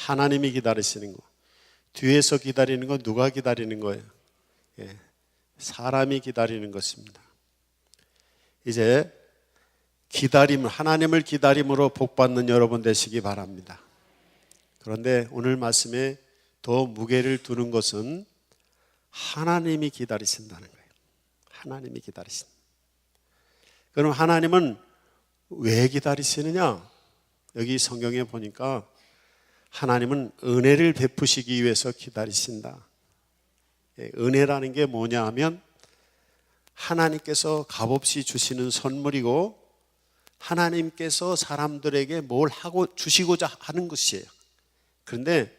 하나님이 기다리시는 거. 뒤에서 기다리는 건 누가 기다리는 거예요? 예, 사람이 기다리는 것입니다. 이제 기다림, 하나님을 기다림으로 복받는 여러분 되시기 바랍니다. 그런데 오늘 말씀에 더 무게를 두는 것은 하나님이 기다리신다는 거예요. 하나님이 기다리신다. 그럼 하나님은 왜 기다리시느냐? 여기 성경에 보니까 하나님은 은혜를 베푸시기 위해서 기다리신다. 은혜라는 게 뭐냐 하면 하나님께서 값없이 주시는 선물이고 하나님께서 사람들에게 뭘 하고 주시고자 하는 것이에요. 그런데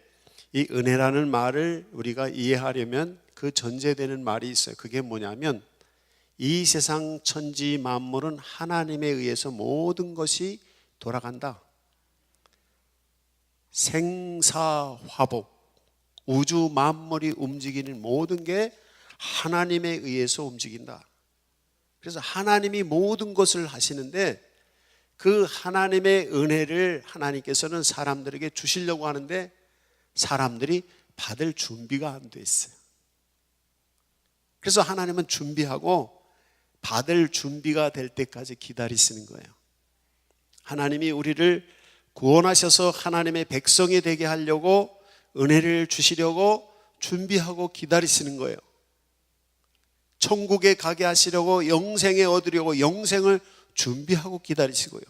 이 은혜라는 말을 우리가 이해하려면 그 전제되는 말이 있어요. 그게 뭐냐면 이 세상 천지 만물은 하나님에 의해서 모든 것이 돌아간다. 생사화복, 우주 만물이 움직이는 모든 게 하나님에 의해서 움직인다. 그래서 하나님이 모든 것을 하시는데 그 하나님의 은혜를 하나님께서는 사람들에게 주시려고 하는데 사람들이 받을 준비가 안 돼 있어요. 그래서 하나님은 준비하고 받을 준비가 될 때까지 기다리시는 거예요. 하나님이 우리를 구원하셔서 하나님의 백성이 되게 하려고 은혜를 주시려고 준비하고 기다리시는 거예요. 천국에 가게 하시려고 영생에 얻으려고 영생을 준비하고 기다리시고요.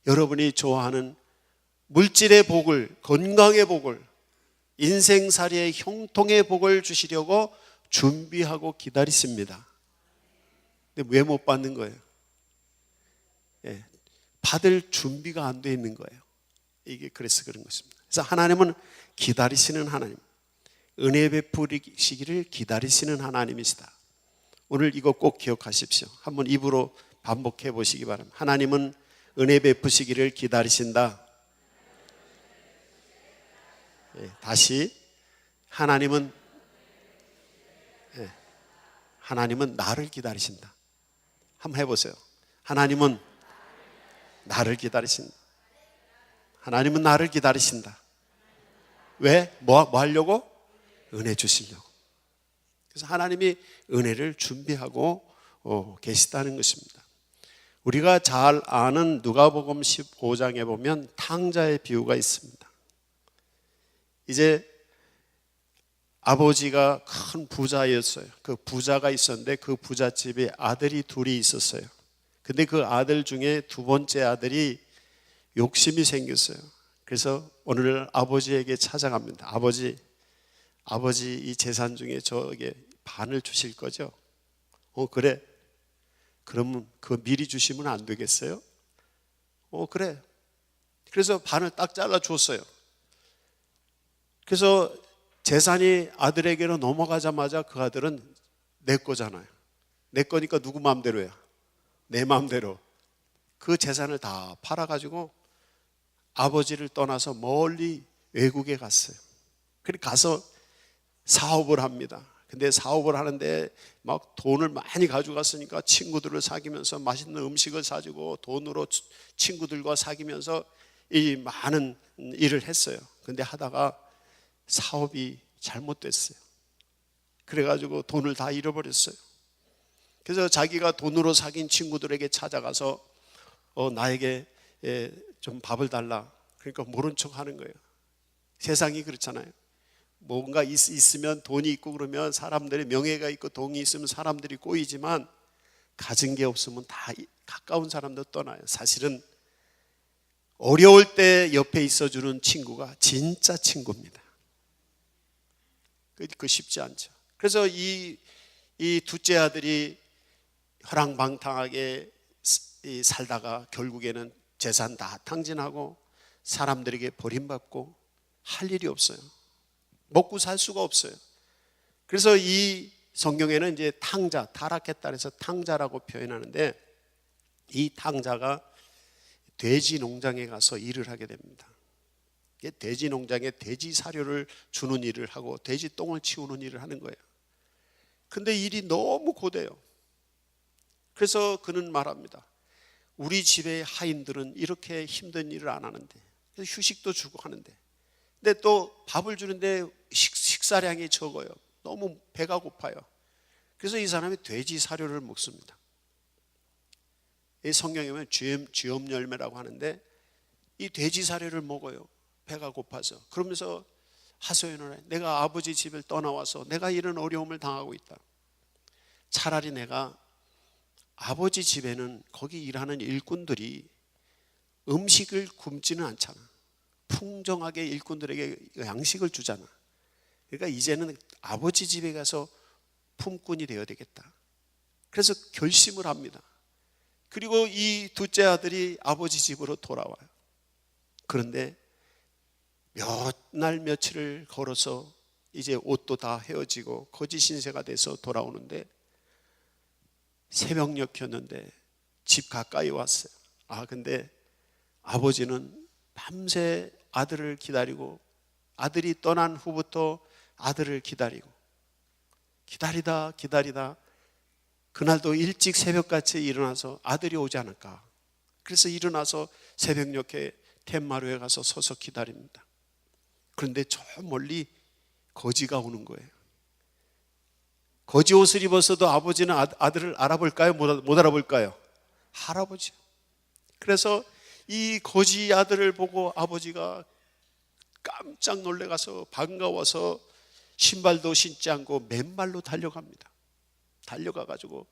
여러분이 좋아하는 물질의 복을, 건강의 복을, 인생살이의 형통의 복을 주시려고 준비하고 기다리십니다. 근데 왜 못 받는 거예요? 받을 준비가 안 돼 있는 거예요. 이게 그래서 그런 것입니다. 그래서 하나님은 기다리시는 하나님, 은혜 베푸시기를 기다리시는 하나님이시다. 오늘 이거 꼭 기억하십시오. 한번 입으로 반복해 보시기 바랍니다. 하나님은 은혜 베푸시기를 기다리신다. 다시 하나님은 나를 기다리신다. 한번 해보세요. 하나님은 나를 기다리신다. 하나님은 나를 기다리신다. 왜? 뭐 하려고? 은혜 주시려고. 그래서 하나님이 은혜를 준비하고 계시다는 것입니다. 우리가 잘 아는 누가복음 15장에 보면 탕자의 비유가 있습니다. 이제 아버지가 큰 부자였어요. 그 부자가 있었는데 그 부잣집에 아들이 둘이 있었어요. 근데 그 아들 중에 두 번째 아들이 욕심이 생겼어요. 그래서 오늘 아버지에게 찾아갑니다. 아버지 이 재산 중에 저에게 반을 주실 거죠? 그래. 그러면 그거 미리 주시면 안 되겠어요? 그래. 그래서 반을 딱 잘라 줬어요. 그래서 재산이 아들에게로 넘어가자마자 그 아들은 내 거잖아요. 내 거니까 누구 마음대로야? 내 마음대로. 그 재산을 다 팔아가지고 아버지를 떠나서 멀리 외국에 갔어요. 그래 가서 사업을 합니다. 근데 사업을 하는데 막 돈을 많이 가져갔으니까 친구들을 사귀면서 맛있는 음식을 사주고 돈으로 친구들과 사귀면서 이 많은 일을 했어요. 근데 하다가 사업이 잘못됐어요. 그래가지고 돈을 다 잃어버렸어요. 그래서 자기가 돈으로 사귄 친구들에게 찾아가서 나에게 좀 밥을 달라. 그러니까 모른 척 하는 거예요. 세상이 그렇잖아요. 뭔가 있으면 돈이 있고 그러면 사람들의 명예가 있고 돈이 있으면 사람들이 꼬이지만 가진 게 없으면 다 가까운 사람도 떠나요. 사실은 어려울 때 옆에 있어주는 친구가 진짜 친구입니다. 그 쉽지 않죠. 그래서 이 둘째 아들이 허랑방탕하게 살다가 결국에는 재산 다 탕진하고 사람들에게 버림받고 할 일이 없어요. 먹고 살 수가 없어요. 그래서 이 성경에는 이제 탕자, 타락했다 해서 탕자라고 표현하는데 이 탕자가 돼지 농장에 가서 일을 하게 됩니다. 돼지 농장에 돼지 사료를 주는 일을 하고 돼지 똥을 치우는 일을 하는 거예요. 근데 일이 너무 고돼요. 그래서 그는 말합니다. 우리 집의 하인들은 이렇게 힘든 일을 안 하는데, 휴식도 주고 하는데 근데 또 밥을 주는데 식사량이 적어요. 너무 배가 고파요. 그래서 이 사람이 돼지 사료를 먹습니다. 이 성경에 보면 쥐엄 열매라고 하는데 이 돼지 사료를 먹어요. 배가 고파서. 그러면서 하소연을 해. 내가 아버지 집을 떠나와서 내가 이런 어려움을 당하고 있다. 차라리 내가 아버지 집에는 거기 일하는 일꾼들이 음식을 굶지는 않잖아. 풍성하게 일꾼들에게 양식을 주잖아. 그러니까 이제는 아버지 집에 가서 품꾼이 되어야 되겠다. 그래서 결심을 합니다. 그리고 이 둘째 아들이 아버지 집으로 돌아와요. 그런데 몇 날 며칠을 걸어서 이제 옷도 다 헤어지고 거지 신세가 돼서 돌아오는데 새벽녘이었는데 집 가까이 왔어요. 근데 아버지는 밤새 아들을 기다리고 아들이 떠난 후부터 아들을 기다리다 그날도 일찍 새벽같이 일어나서 아들이 오지 않을까. 그래서 일어나서 새벽녘에 툇마루에 가서 서서 기다립니다. 그런데 저 멀리 거지가 오는 거예요. 거지 옷을 입었어도 아버지는 아들을 알아볼까요? 못 알아볼까요? 할아버지. 그래서 이 거지 아들을 보고 아버지가 깜짝 놀래가서 반가워서 신발도 신지 않고 맨발로 달려갑니다. 달려가가지고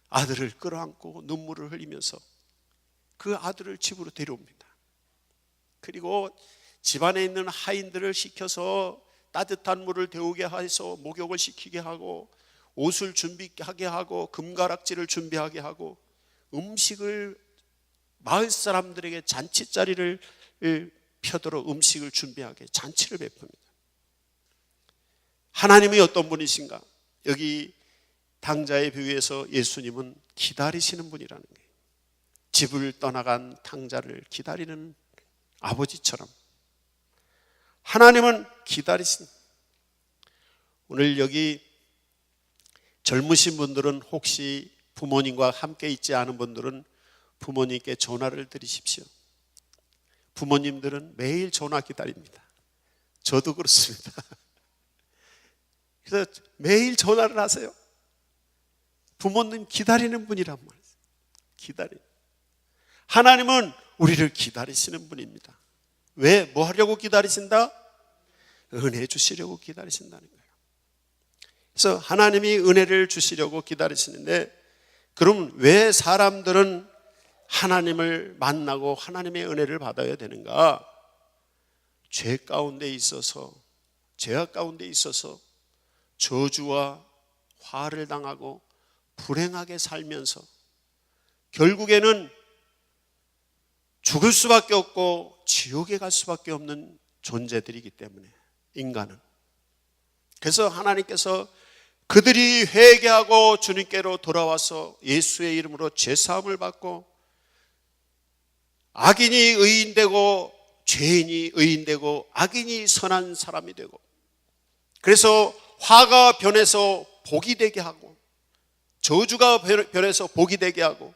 아들을 끌어안고 눈물을 흘리면서 그 아들을 집으로 데려옵니다. 그리고 집안에 있는 하인들을 시켜서 따뜻한 물을 데우게 해서 목욕을 시키게 하고 옷을 준비하게 하고 금가락지를 준비하게 하고 음식을 마을 사람들에게 잔치자리를 펴도록 음식을 준비하게 잔치를 베풉니다. 하나님이 어떤 분이신가? 여기 탕자의 비유에서 예수님은 기다리시는 분이라는 거예요. 집을 떠나간 탕자를 기다리는 아버지처럼 하나님은 기다리신. 오늘 여기 젊으신 분들은 혹시 부모님과 함께 있지 않은 분들은 부모님께 전화를 드리십시오. 부모님들은 매일 전화 기다립니다. 저도 그렇습니다. 그래서 매일 전화를 하세요. 부모님 기다리는 분이란 말이에요. 하나님은 우리를 기다리시는 분입니다. 왜? 뭐 하려고 기다리신다? 은혜 주시려고 기다리신다는 거예요. 그래서 하나님이 은혜를 주시려고 기다리시는데, 그럼 왜 사람들은 하나님을 만나고 하나님의 은혜를 받아야 되는가? 죄 가운데 있어서, 죄악 가운데 있어서 저주와 화를 당하고 불행하게 살면서 결국에는 죽을 수밖에 없고 지옥에 갈 수밖에 없는 존재들이기 때문에, 인간은. 그래서 하나님께서 그들이 회개하고 주님께로 돌아와서 예수의 이름으로 죄사함을 받고 악인이 의인되고 죄인이 의인되고 악인이 선한 사람이 되고, 그래서 화가 변해서 복이 되게 하고 저주가 변해서 복이 되게 하고,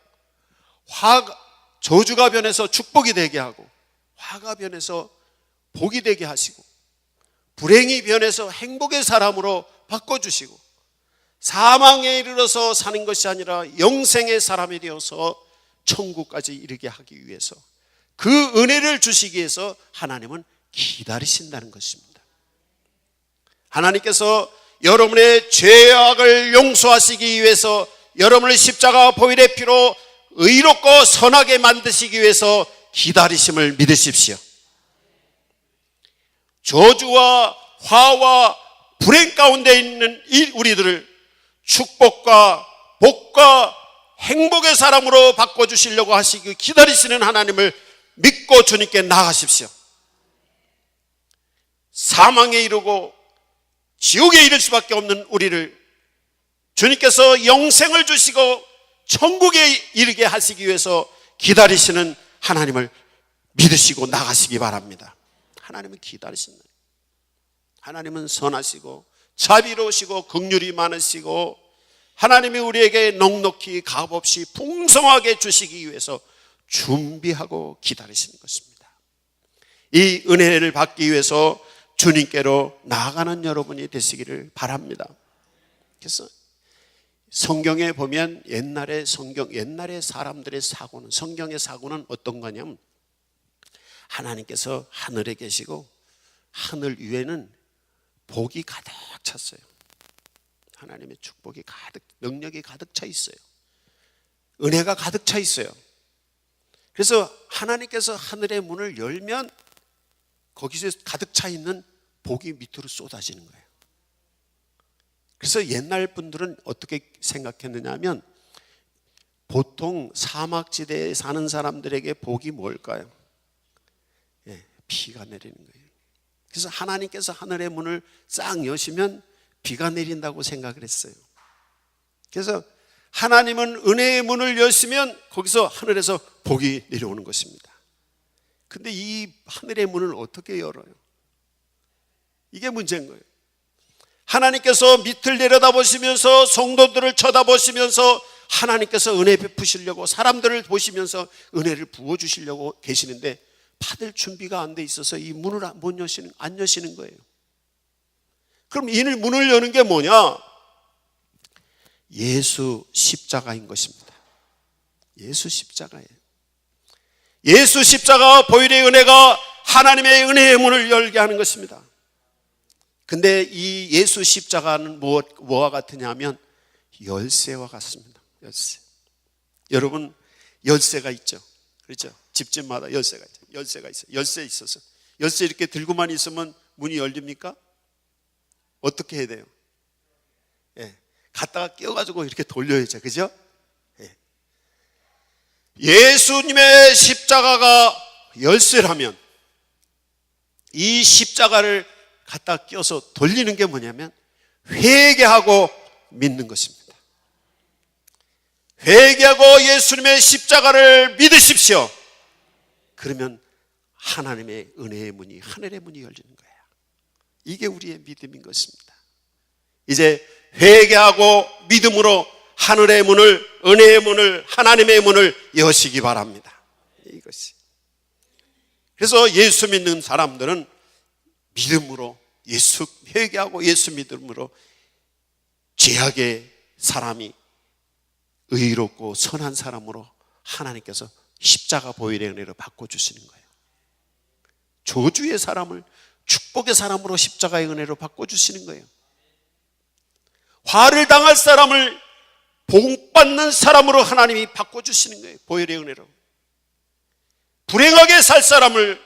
저주가 변해서 축복이 되게 하고, 화가 변해서 복이 되게 하시고, 불행이 변해서 행복의 사람으로 바꿔주시고, 사망에 이르러서 사는 것이 아니라 영생의 사람이 되어서 천국까지 이르게 하기 위해서, 그 은혜를 주시기 위해서 하나님은 기다리신다는 것입니다. 하나님께서 여러분의 죄악을 용서하시기 위해서, 여러분을 십자가 보혈의 피로 의롭고 선하게 만드시기 위해서 기다리심을 믿으십시오. 저주와 화와 불행 가운데 있는 이 우리들을 축복과 복과 행복의 사람으로 바꿔주시려고 하시기 기다리시는 하나님을 믿고 주님께 나아가십시오. 사망에 이르고 지옥에 이를 수밖에 없는 우리를 주님께서 영생을 주시고 천국에 이르게 하시기 위해서 기다리시는 하나님을 믿으시고 나가시기 바랍니다. 하나님은 기다리신다. 하나님은 선하시고 자비로우시고 긍휼이 많으시고, 하나님이 우리에게 넉넉히 값없이 풍성하게 주시기 위해서 준비하고 기다리시는 것입니다. 이 은혜를 받기 위해서 주님께로 나아가는 여러분이 되시기를 바랍니다. 그래서 성경에 보면 옛날의 사람들의 사고는, 성경의 사고는 어떤 거냐면 하나님께서 하늘에 계시고 하늘 위에는 복이 가득 찼어요. 하나님의 축복이 가득, 능력이 가득 차 있어요. 은혜가 가득 차 있어요. 그래서 하나님께서 하늘의 문을 열면 거기서 가득 차 있는 복이 밑으로 쏟아지는 거예요. 그래서 옛날 분들은 어떻게 생각했느냐 하면 보통 사막지대에 사는 사람들에게 복이 뭘까요? 비가 내리는 거예요. 그래서 하나님께서 하늘의 문을 싹 여시면 비가 내린다고 생각을 했어요. 그래서 하나님은 은혜의 문을 여시면 거기서 하늘에서 복이 내려오는 것입니다. 근데 이 하늘의 문을 어떻게 열어요? 이게 문제인 거예요. 하나님께서 밑을 내려다보시면서 성도들을 쳐다보시면서 하나님께서 은혜 베푸시려고 사람들을 보시면서 은혜를 부어주시려고 계시는데 받을 준비가 안 돼 있어서 이 문을 안 여시는 거예요. 그럼 이 문을 여는 게 뭐냐? 예수 십자가인 것입니다. 예수 십자가예요. 예수 십자가 보혈의 은혜가 하나님의 은혜의 문을 열게 하는 것입니다. 근데 이 예수 십자가는 뭐와 같으냐면 열쇠와 같습니다. 열쇠. 여러분 열쇠가 있죠. 그렇죠? 집집마다 열쇠가 있죠. 열쇠가 있어요. 열쇠 있어서 열쇠 이렇게 들고만 있으면 문이 열립니까? 어떻게 해야 돼요? 갖다가 끼워가지고 이렇게 돌려야죠. 그죠? 예수님의 십자가가 열쇠라면 이 십자가를 갖다 끼워서 돌리는 게 뭐냐면 회개하고 믿는 것입니다. 회개하고 예수님의 십자가를 믿으십시오. 그러면 하나님의 은혜의 문이, 하늘의 문이 열리는 거예요. 이게 우리의 믿음인 것입니다. 이제 회개하고 믿음으로 하늘의 문을, 은혜의 문을, 하나님의 문을 여시기 바랍니다. 이것이. 그래서 예수 믿는 사람들은 믿음으로, 회개하고 예수 믿음으로 죄악의 사람이 의롭고 선한 사람으로 하나님께서 십자가 보혈의 은혜로 바꿔주시는 거예요. 저주의 사람을 축복의 사람으로 십자가의 은혜로 바꿔주시는 거예요. 화를 당할 사람을 복받는 사람으로 하나님이 바꿔주시는 거예요. 보혈의 은혜로. 불행하게 살 사람을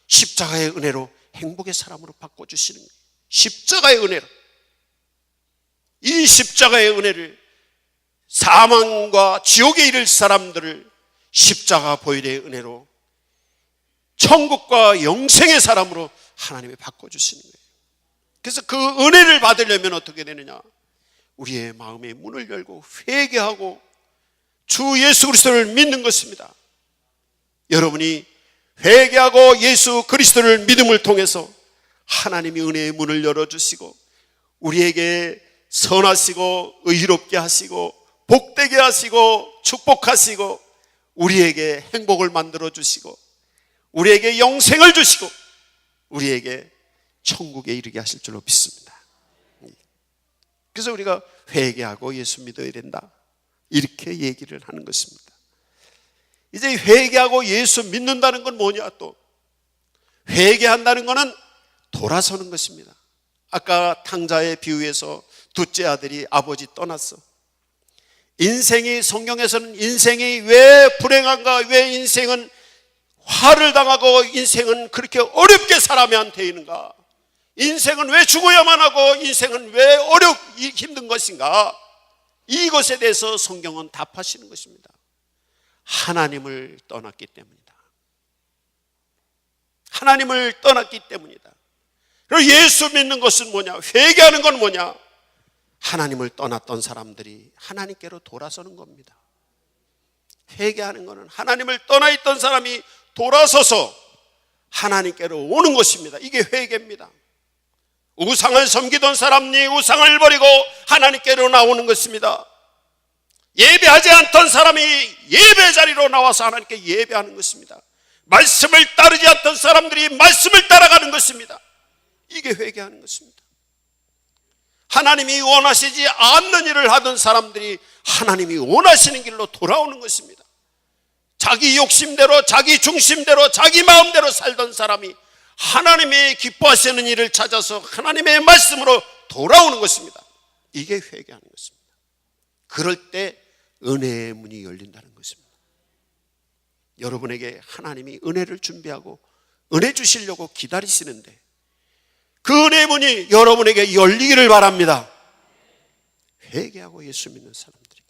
십자가의 은혜로 행복의 사람으로 바꿔주시는 거예요. 십자가의 은혜로. 이 십자가의 은혜를, 사망과 지옥에 이를 사람들을 십자가 보혈의 은혜로 천국과 영생의 사람으로 하나님이 바꿔주시는 거예요. 그래서 그 은혜를 받으려면 어떻게 되느냐? 우리의 마음의 문을 열고 회개하고 주 예수 그리스도를 믿는 것입니다. 여러분이 회개하고 예수 그리스도를 믿음을 통해서 하나님이 은혜의 문을 열어주시고 우리에게 선하시고 의롭게 하시고 복되게 하시고 축복하시고 우리에게 행복을 만들어주시고 우리에게 영생을 주시고 우리에게 천국에 이르게 하실 줄로 믿습니다. 그래서 우리가 회개하고 예수 믿어야 된다, 이렇게 얘기를 하는 것입니다. 이제 회개하고 예수 믿는다는 건 뭐냐? 또 회개한다는 것은 돌아서는 것입니다. 아까 탕자의 비유에서 둘째 아들이 아버지 떠났어. 인생이, 성경에서는 인생이 왜 불행한가, 왜 인생은 화를 당하고 인생은 그렇게 어렵게 살아야만 되는가, 인생은 왜 죽어야만 하고 인생은 왜 힘든 것인가, 이것에 대해서 성경은 답하시는 것입니다. 하나님을 떠났기 때문이다. 하나님을 떠났기 때문이다. 그리고 예수 믿는 것은 뭐냐? 회개하는 건 뭐냐? 하나님을 떠났던 사람들이 하나님께로 돌아서는 겁니다. 회개하는 것은 하나님을 떠나 있던 사람이 돌아서서 하나님께로 오는 것입니다. 이게 회개입니다. 우상을 섬기던 사람이 우상을 버리고 하나님께로 나오는 것입니다. 예배하지 않던 사람이 예배 자리로 나와서 하나님께 예배하는 것입니다. 말씀을 따르지 않던 사람들이 말씀을 따라가는 것입니다. 이게 회개하는 것입니다. 하나님이 원하시지 않는 일을 하던 사람들이 하나님이 원하시는 길로 돌아오는 것입니다. 자기 욕심대로, 자기 중심대로, 자기 마음대로 살던 사람이 하나님의 기뻐하시는 일을 찾아서 하나님의 말씀으로 돌아오는 것입니다. 이게 회개하는 것입니다. 그럴 때 은혜의 문이 열린다는 것입니다. 여러분에게 하나님이 은혜를 준비하고 은혜 주시려고 기다리시는데 그 은혜의 문이 여러분에게 열리기를 바랍니다. 회개하고 예수 믿는 사람들이.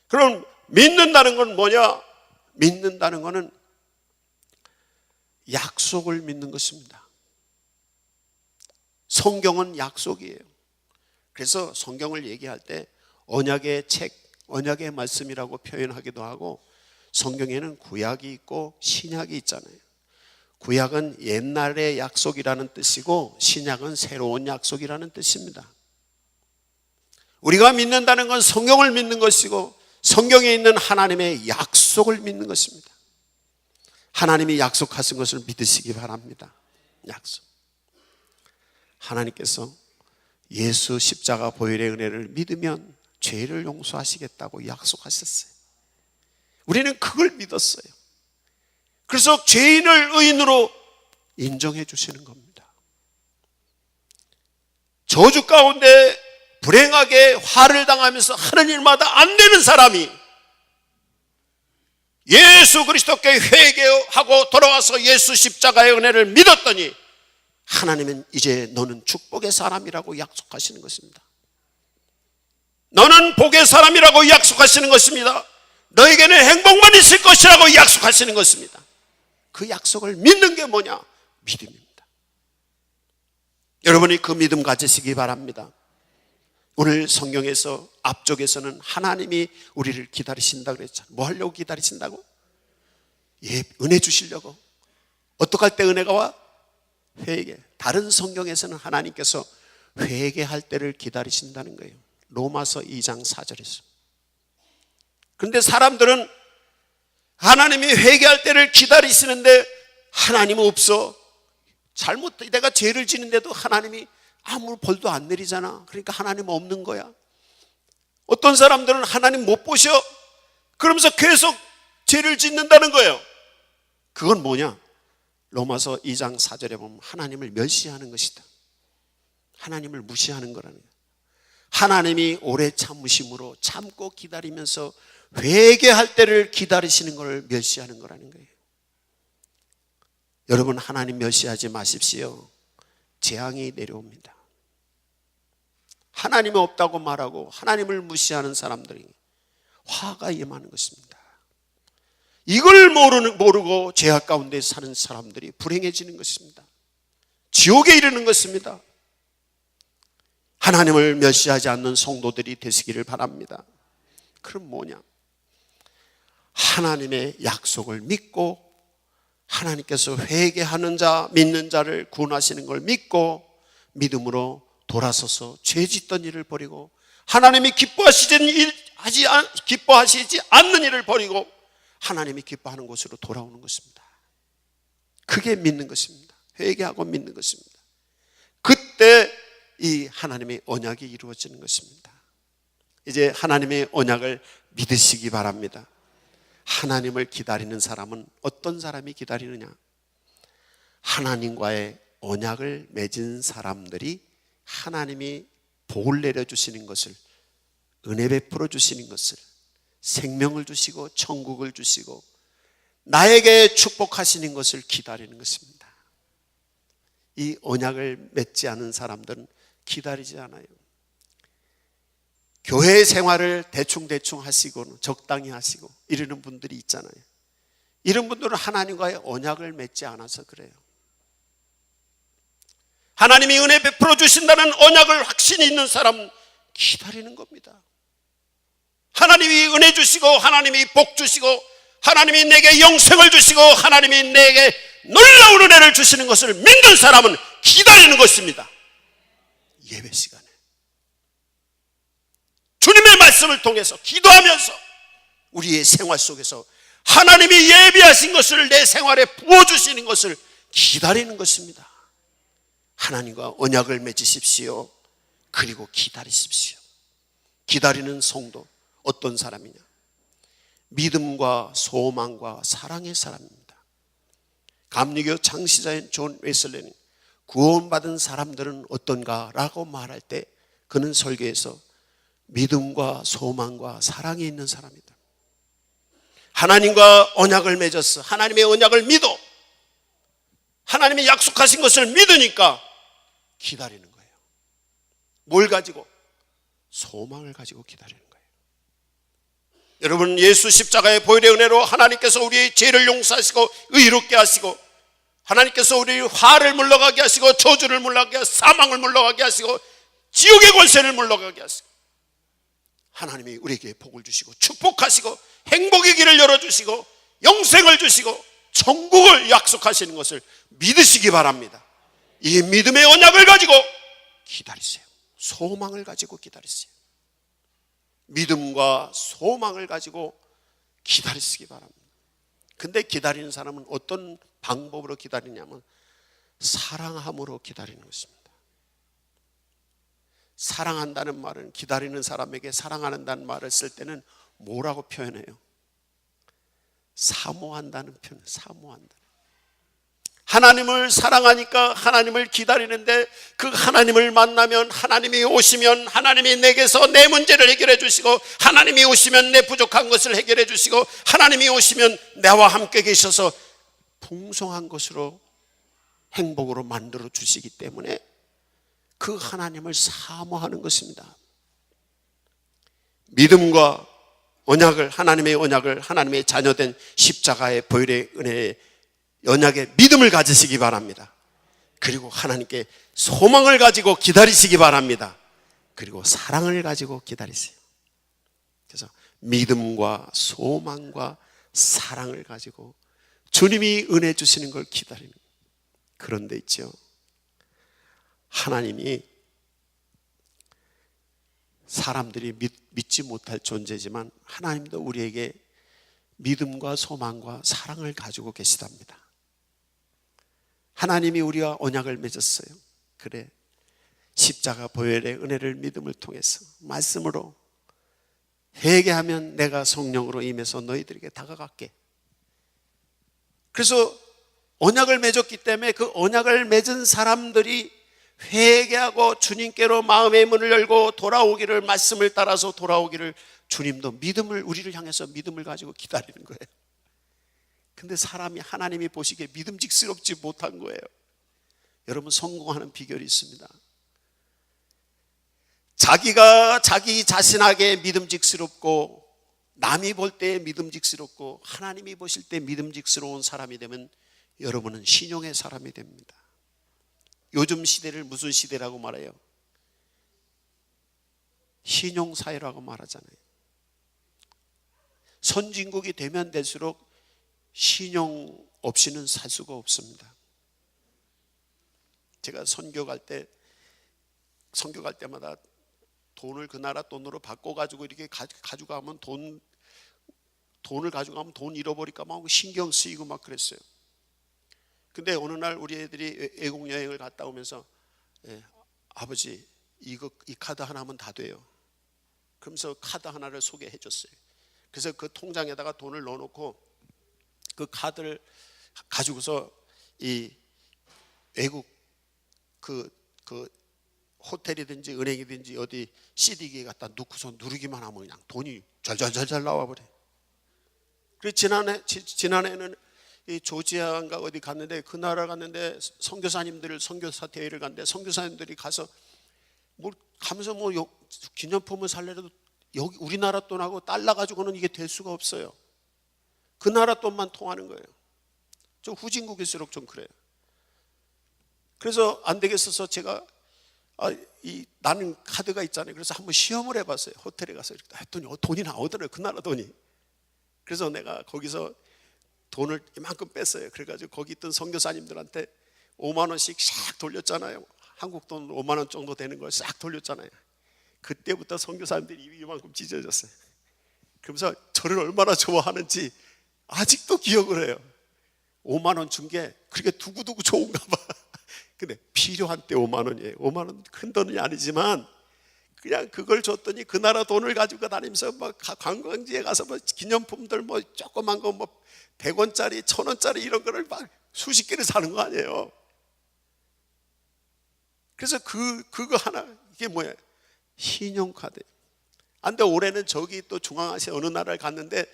그럼 믿는다는 건 뭐냐? 믿는다는 것은 약속을 믿는 것입니다. 성경은 약속이에요. 그래서 성경을 얘기할 때 언약의 책, 언약의 말씀이라고 표현하기도 하고, 성경에는 구약이 있고 신약이 있잖아요. 구약은 옛날의 약속이라는 뜻이고 신약은 새로운 약속이라는 뜻입니다. 우리가 믿는다는 건 성경을 믿는 것이고 성경에 있는 하나님의 약속을 믿는 것입니다. 하나님이 약속하신 것을 믿으시기 바랍니다. 약속. 하나님께서 예수 십자가 보혈의 은혜를 믿으면 죄를 용서하시겠다고 약속하셨어요. 우리는 그걸 믿었어요. 그래서 죄인을 의인으로 인정해 주시는 겁니다. 저주 가운데 불행하게 화를 당하면서 하는 일마다 안 되는 사람이 예수 그리스도께 회개하고 돌아와서 예수 십자가의 은혜를 믿었더니 하나님은 이제 너는 축복의 사람이라고 약속하시는 것입니다. 너는 복의 사람이라고 약속하시는 것입니다. 너에게는 행복만 있을 것이라고 약속하시는 것입니다. 그 약속을 믿는 게 뭐냐? 믿음입니다. 여러분이 그 믿음 가지시기 바랍니다. 오늘 성경에서 앞쪽에서는 하나님이 우리를 기다리신다고 그랬잖아요. 뭐 하려고 기다리신다고? 예, 은혜 주시려고. 어떻게 할 때 은혜가 와? 회개. 다른 성경에서는 하나님께서 회개할 때를 기다리신다는 거예요. 로마서 2장 4절에서. 그런데 사람들은 하나님이 회개할 때를 기다리시는데 하나님은 없어. 내가 죄를 지는데도 하나님이 아무 벌도 안 내리잖아. 그러니까 하나님 없는 거야. 어떤 사람들은 하나님 못 보셔. 그러면서 계속 죄를 짓는다는 거예요. 그건 뭐냐? 로마서 2장 4절에 보면 하나님을 멸시하는 것이다. 하나님을 무시하는 거라는 거예요. 하나님이 오래 참으심으로 참고 기다리면서 회개할 때를 기다리시는 것을 멸시하는 거라는 거예요. 여러분, 하나님 멸시하지 마십시오. 재앙이 내려옵니다. 하나님이 없다고 말하고 하나님을 무시하는 사람들이 화가 임하는 것입니다. 이걸 모르고 죄악 가운데 사는 사람들이 불행해지는 것입니다. 지옥에 이르는 것입니다. 하나님을 멸시하지 않는 성도들이 되시기를 바랍니다. 그럼 뭐냐? 하나님의 약속을 믿고 하나님께서 회개하는 자, 믿는 자를 구원하시는 걸 믿고 믿음으로 돌아서서 죄 짓던 일을 버리고 하나님이 기뻐하시지 않는 일을 버리고 하나님이 기뻐하는 곳으로 돌아오는 것입니다. 그게 믿는 것입니다. 회개하고 믿는 것입니다. 그때 이 하나님의 언약이 이루어지는 것입니다. 이제 하나님의 언약을 믿으시기 바랍니다. 하나님을 기다리는 사람은 어떤 사람이 기다리느냐? 하나님과의 언약을 맺은 사람들이 하나님이 복을 내려주시는 것을, 은혜 베풀어 주시는 것을, 생명을 주시고 천국을 주시고 나에게 축복하시는 것을 기다리는 것입니다. 이 언약을 맺지 않은 사람들은 기다리지 않아요. 교회 생활을 대충 하시고 적당히 하시고 이러는 분들이 있잖아요. 이런 분들은 하나님과의 언약을 맺지 않아서 그래요. 하나님이 은혜 베풀어 주신다는 언약을 확신이 있는 사람은 기다리는 겁니다. 하나님이 은혜 주시고 하나님이 복 주시고 하나님이 내게 영생을 주시고 하나님이 내게 놀라운 은혜를 주시는 것을 믿는 사람은 기다리는 것입니다. 예배 시간에 주님의 말씀을 통해서 기도하면서 우리의 생활 속에서 하나님이 예비하신 것을 내 생활에 부어주시는 것을 기다리는 것입니다. 하나님과 언약을 맺으십시오. 그리고 기다리십시오. 기다리는 성도 어떤 사람이냐? 믿음과 소망과 사랑의 사람입니다. 감리교 창시자인 존 웨슬리는 구원받은 사람들은 어떤가? 라고 말할 때 그는 설교에서 믿음과 소망과 사랑이 있는 사람이다. 하나님과 언약을 맺었어. 하나님의 언약을 믿어. 하나님이 약속하신 것을 믿으니까 기다리는 거예요. 뭘 가지고? 소망을 가지고 기다리는 거예요. 여러분, 예수 십자가의 보혈의 은혜로 하나님께서 우리의 죄를 용서하시고 의롭게 하시고, 하나님께서 우리의 화를 물러가게 하시고, 저주를 물러가게 하시고, 사망을 물러가게 하시고, 지옥의 권세를 물러가게 하시고, 하나님이 우리에게 복을 주시고 축복하시고 행복의 길을 열어주시고 영생을 주시고 천국을 약속하시는 것을 믿으시기 바랍니다. 이 믿음의 언약을 가지고 기다리세요. 소망을 가지고 기다리세요. 믿음과 소망을 가지고 기다리시기 바랍니다. 근데 기다리는 사람은 어떤 방법으로 기다리냐면 사랑함으로 기다리는 것입니다. 사랑한다는 말은, 기다리는 사람에게 사랑한다는 말을 쓸 때는 뭐라고 표현해요? 사모한다는 표현, 사모한다. 하나님을 사랑하니까 하나님을 기다리는데, 그 하나님을 만나면, 하나님이 오시면 하나님이 내게서 내 문제를 해결해 주시고, 하나님이 오시면 내 부족한 것을 해결해 주시고, 하나님이 오시면 나와 함께 계셔서 풍성한 것으로 행복으로 만들어 주시기 때문에 그 하나님을 사모하는 것입니다. 믿음과 언약을, 하나님의 언약을, 하나님의 자녀된 십자가의 보혈의 은혜의 언약의 믿음을 가지시기 바랍니다. 그리고 하나님께 소망을 가지고 기다리시기 바랍니다. 그리고 사랑을 가지고 기다리세요. 그래서 믿음과 소망과 사랑을 가지고 주님이 은혜 주시는 걸 기다리는, 그런데 있죠, 하나님이 사람들이 믿지 못할 존재지만 하나님도 우리에게 믿음과 소망과 사랑을 가지고 계시답니다. 하나님이 우리와 언약을 맺었어요. 그래, 십자가 보혈의 은혜를 믿음을 통해서 말씀으로 회개하면 내가 성령으로 임해서 너희들에게 다가갈게. 그래서 언약을 맺었기 때문에 그 언약을 맺은 사람들이 회개하고 주님께로 마음의 문을 열고 돌아오기를, 말씀을 따라서 돌아오기를, 주님도 믿음을, 우리를 향해서 믿음을 가지고 기다리는 거예요. 근데 사람이 하나님이 보시기에 믿음직스럽지 못한 거예요. 여러분, 성공하는 비결이 있습니다. 자기가 자기 자신에게 믿음직스럽고, 남이 볼 때 믿음직스럽고, 하나님이 보실 때 믿음직스러운 사람이 되면 여러분은 신용의 사람이 됩니다. 요즘 시대를 무슨 시대라고 말해요? 신용사회라고 말하잖아요. 선진국이 되면 될수록 신용 없이는 살 수가 없습니다. 제가 선교갈 때마다 돈을 그 나라 돈으로 바꿔가지고 이렇게 가져가면 돈을 가져가면 돈 잃어버릴까 막 신경 쓰이고 막 그랬어요. 근데 어느 날 우리 애들이 외국 여행을 갔다 오면서, 아버지, 이 카드 하나면 다 돼요. 그러면서 카드 하나를 소개해 줬어요. 그래서 그 통장에다가 돈을 넣어놓고 그 카드를 가지고서 이 외국 그 호텔이든지 은행이든지 어디 CD기에 갖다 넣고서 누르기만 하면 그냥 돈이 잘잘잘잘 나와버려. 그래서 지난해는 이 조지아인가 어디 갔는데, 그 나라 갔는데 선교사님들 선교사 대회를 갔는데 선교사님들이 가서 가면서 기념품을 살래도 여기 우리나라 돈하고 달러 가지고는 이게 될 수가 없어요. 그 나라 돈만 통하는 거예요. 좀 후진국일수록 좀 그래요. 그래서 안 되겠어서 제가 나는 카드가 있잖아요. 그래서 한번 시험을 해봤어요. 호텔에 가서 이렇게 했더니 돈이 나오더라고요. 그 나라 돈이. 그래서 내가 거기서 돈을 이만큼 뺐어요. 그래가지고 거기 있던 선교사님들한테 5만 원씩 싹 돌렸잖아요. 한국 돈 5만 원 정도 되는 걸 싹 돌렸잖아요. 그때부터 선교사님들이 입이 이만큼 찢어졌어요. 그러면서 저를 얼마나 좋아하는지 아직도 기억을 해요. 5만 원 준 게 그렇게 두고두고 좋은가 봐. 근데 필요한 때 5만 원이에요. 5만 원 큰 돈이 아니지만 그냥 그걸 줬더니 그 나라 돈을 가지고 다니면서 막 관광지에 가서 뭐 기념품들 뭐 조그만 거 뭐 100원짜리 1000원짜리 이런 거를 막 수십 개를 사는 거 아니에요. 그래서 그거 하나, 이게 뭐야? 신용카드. 근데 올해는 저기 또 중앙아시아 어느 나라를 갔는데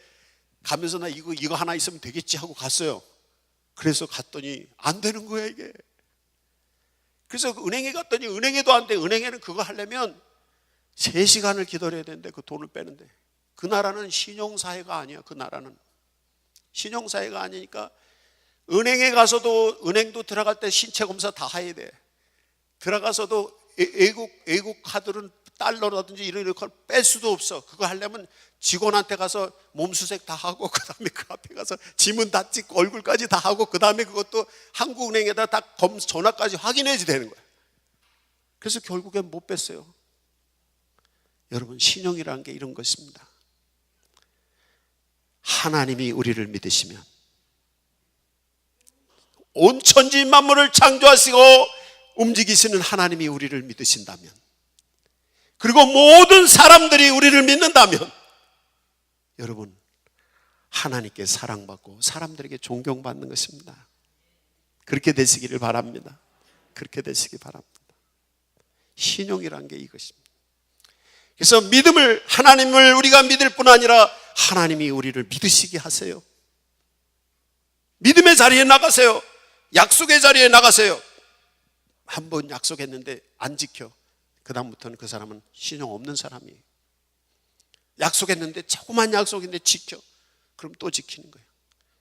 가면서 나 이거 하나 있으면 되겠지 하고 갔어요. 그래서 갔더니 안 되는 거야 이게. 그래서 은행에 갔더니 은행에도 안 돼. 은행에는 그거 하려면 3시간을 기다려야 되는데 그 돈을 빼는데, 그 나라는 신용사회가 아니야. 그 나라는 신용사회가 아니니까 은행에 가서도, 은행도 들어갈 때 신체 검사 다 해야 돼. 들어가서도 외국 카드는 달러라든지 이런 걸 뺄 수도 없어. 그거 하려면 직원한테 가서 몸수색 다 하고, 그 다음에 그 앞에 가서 지문 다 찍고 얼굴까지 다 하고, 그 다음에 그것도 한국은행에다 다 전화까지 확인해야지 되는 거야. 그래서 결국엔 못 뺐어요. 여러분, 신용이라는 게 이런 것입니다. 하나님이 우리를 믿으시면, 온 천지 만물을 창조하시고 움직이시는 하나님이 우리를 믿으신다면, 그리고 모든 사람들이 우리를 믿는다면, 여러분, 하나님께 사랑받고 사람들에게 존경받는 것입니다. 그렇게 되시기를 바랍니다. 그렇게 되시기 바랍니다. 신용이란 게 이것입니다. 그래서 믿음을, 하나님을 우리가 믿을 뿐 아니라 하나님이 우리를 믿으시게 하세요. 믿음의 자리에 나가세요. 약속의 자리에 나가세요. 한 번 약속했는데 안 지켜, 그 다음부터는 그 사람은 신용 없는 사람이에요. 약속했는데, 자꾸만 약속했는데 지켜, 그럼 또 지키는 거예요.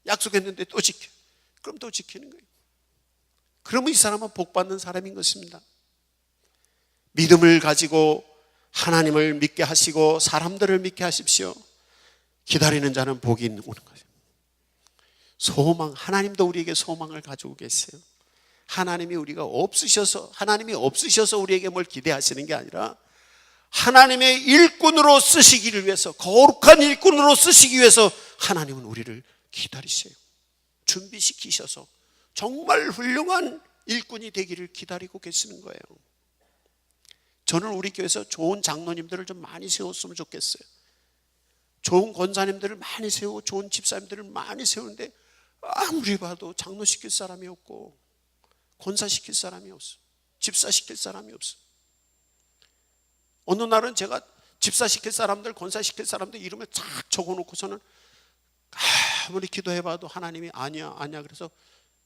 약속했는데 또 지켜, 그럼 또 지키는 거예요. 그러면 이 사람은 복 받는 사람인 것입니다. 믿음을 가지고 하나님을 믿게 하시고 사람들을 믿게 하십시오. 기다리는 자는 복이 오는 거예요. 소망, 하나님도 우리에게 소망을 가지고 계세요. 하나님이 없으셔서 우리에게 뭘 기대하시는 게 아니라, 하나님의 일꾼으로 쓰시기를 위해서, 거룩한 일꾼으로 쓰시기 위해서 하나님은 우리를 기다리세요. 준비시키셔서 정말 훌륭한 일꾼이 되기를 기다리고 계시는 거예요. 저는 우리 교회에서 좋은 장로님들을 좀 많이 세웠으면 좋겠어요. 좋은 권사님들을 많이 세우고 좋은 집사님들을 많이 세우는데 아무리 봐도 장로 시킬 사람이 없고 권사 시킬 사람이 없어. 집사 시킬 사람이 없어. 어느 날은 제가 집사 시킬 사람들, 권사 시킬 사람들 이름을 쫙 적어놓고서는 아무리 기도해봐도 하나님이 아니야 그래서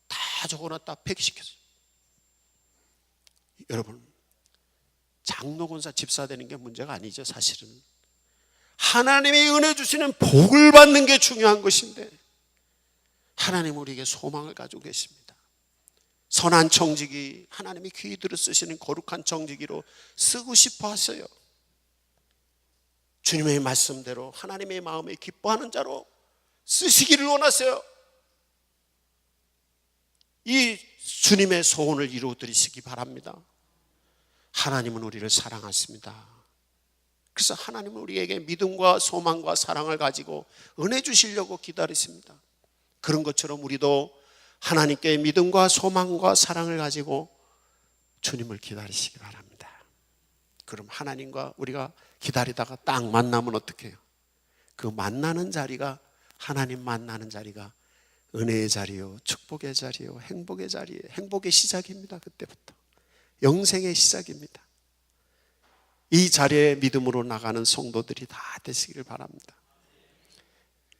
다 적어놨다 폐기시켰어요. 여러분, 장로, 권사, 집사 되는 게 문제가 아니죠. 사실은 하나님의 은혜 주시는 복을 받는 게 중요한 것인데, 하나님 우리에게 소망을 가지고 계십니다. 선한 청지기, 하나님이 귀히 들어 쓰시는 거룩한 청지기로 쓰고 싶어 하세요. 주님의 말씀대로 하나님의 마음에 기뻐하는 자로 쓰시기를 원하세요. 이 주님의 소원을 이루어드리시기 바랍니다. 하나님은 우리를 사랑하십니다. 그래서 하나님은 우리에게 믿음과 소망과 사랑을 가지고 은혜 주시려고 기다리십니다. 그런 것처럼 우리도 하나님께 믿음과 소망과 사랑을 가지고 주님을 기다리시기 바랍니다. 그럼 하나님과 우리가 기다리다가 딱 만나면 어떻게 해요? 그 만나는 자리가, 하나님 만나는 자리가 은혜의 자리요, 축복의 자리요, 행복의 자리예요. 행복의 시작입니다. 그때부터 영생의 시작입니다. 이 자리에 믿음으로 나가는 성도들이 다 되시기를 바랍니다.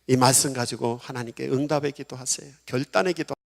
이 말씀 가지고 하나님께 응답의 기도하세요. 결단의 기도.